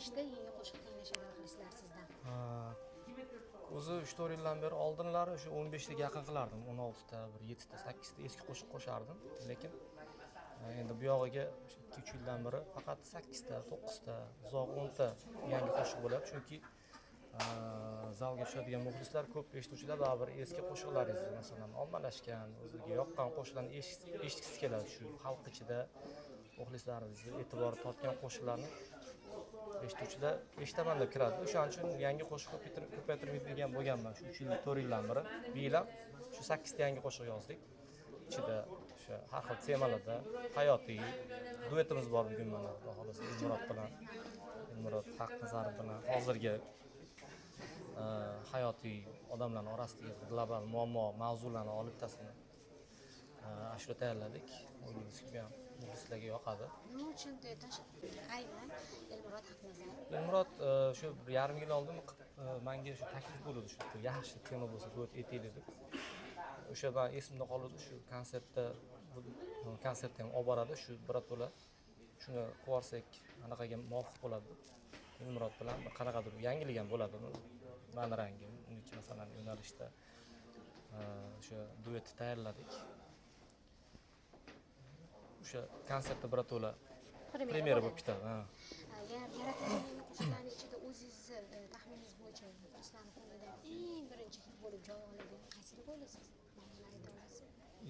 nechta yangi qo'shiq tinglashadi muxlislar sizdan? O'zi 3-4 yildan beri oldinlari shu 15 taga yaqin qilardim. 16 ta, 7 ta, 8 ta eski qo'shiq qo'shardim. Lekin endi bu yog'iga 2-3 yildan beri faqat 8 ta, 9 ta, uzoq 10 ta yangi qo'shiq bo'lyapti. Chunki zalga tushadigan muxlislar ko'p eshituvchilar baribir eski qo'shiqlaringizni masalan ommalashgan, o'ziga yoqqan qo'shiqlarni eshitgisi keladi. Shu xalq ichida muxlislaringizni e'tibor tortgan qo'shiqlarni eshituvchilar eshitaman deb kiradi. O'shaning uchun yangi qo'shiq ko'paytirmaydigan bo'lganman. Shu 3 yil, 4 yildan beri. Bu yil ham shu 8 ta yangi qo'shiq yozdik. Ichida o'sha har xil temalarda hayotiy duetimiz bor bugun mana Xudo xolasa Elmurod bilan. Elmurod Haqnazarov bilan hozirgi hayotiy odamlarning orasidagi global muammo mavzularni olib tasini ashula tayyorladik. O'ylaymizki, ham muxlislarga yoqadi. Nima uchun aynan Elmurod Haqnazarov? Elmurod shu 1,5 yil oldin menga shu taklif bo'ldi, shu yaxshi tema bo'lsa duet etaylik deb. O'sha men esimda qoldi, shu konsertda ham olib boradi, shu birato'la shuni qilib anaqaga muvofiq bo'ladi. Elmurod bilan qanaqadir yangilik ham bo'ladi. Mani rangim, uniki masalan yo'nalishda o'sha duetni tayyorladik. O'sha konsertda birato'la premyera bo'lib ketadi. Yaratgan qo'shiqlarning ichida o'zingizni taxminingiz bo'yicha muxlislarning ko'nglida eng birinchi hit bo'lib joy oladigan qaysi deb o'ylaysiz?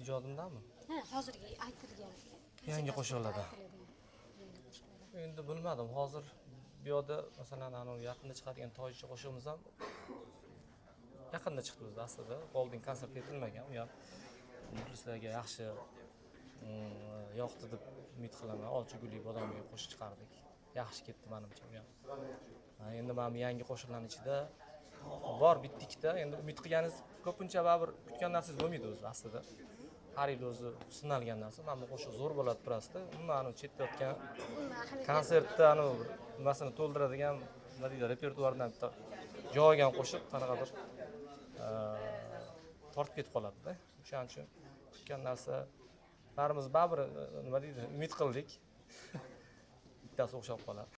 Ijodimdanmi? Hozirgi aytilgan Yangi qo'shiqlarda. Endi bilmadim, hozir bu yoqda masalan yaqinda chiqadigan tojcha qo'shig'imiz ham yaqinda chiqdi o'zi aslida. Oldin konsert etilmagan. U ham muxlislarga yaxshi yoqdi deb umid qilaman. Olchiguli bodomga qo'shiq chiqardik. Yaxshi ketdi menimcha bu ham. Endi mana yangi qo'shiqlarning ichida bor bitta-ikkita. Endi umid qilganingiz ko'pincha baribir kutgan narsangiz bo'lmaydi o'zi aslida. Har yil o'zi sinalgan narsa. Mana bu qo'shiq zo'r bo'ladi turasida. Umuman chetda yotgan konsertda nimasini to'ldiradigan nima deydi, repertuardan bitta joy olgan qo'shiq qanaqadir tortib ketib qoladi-da. O'shaning uchun kutgan narsa barimiz baribir nima deydi, umid qildik. Bittasi o'xshab qoladi.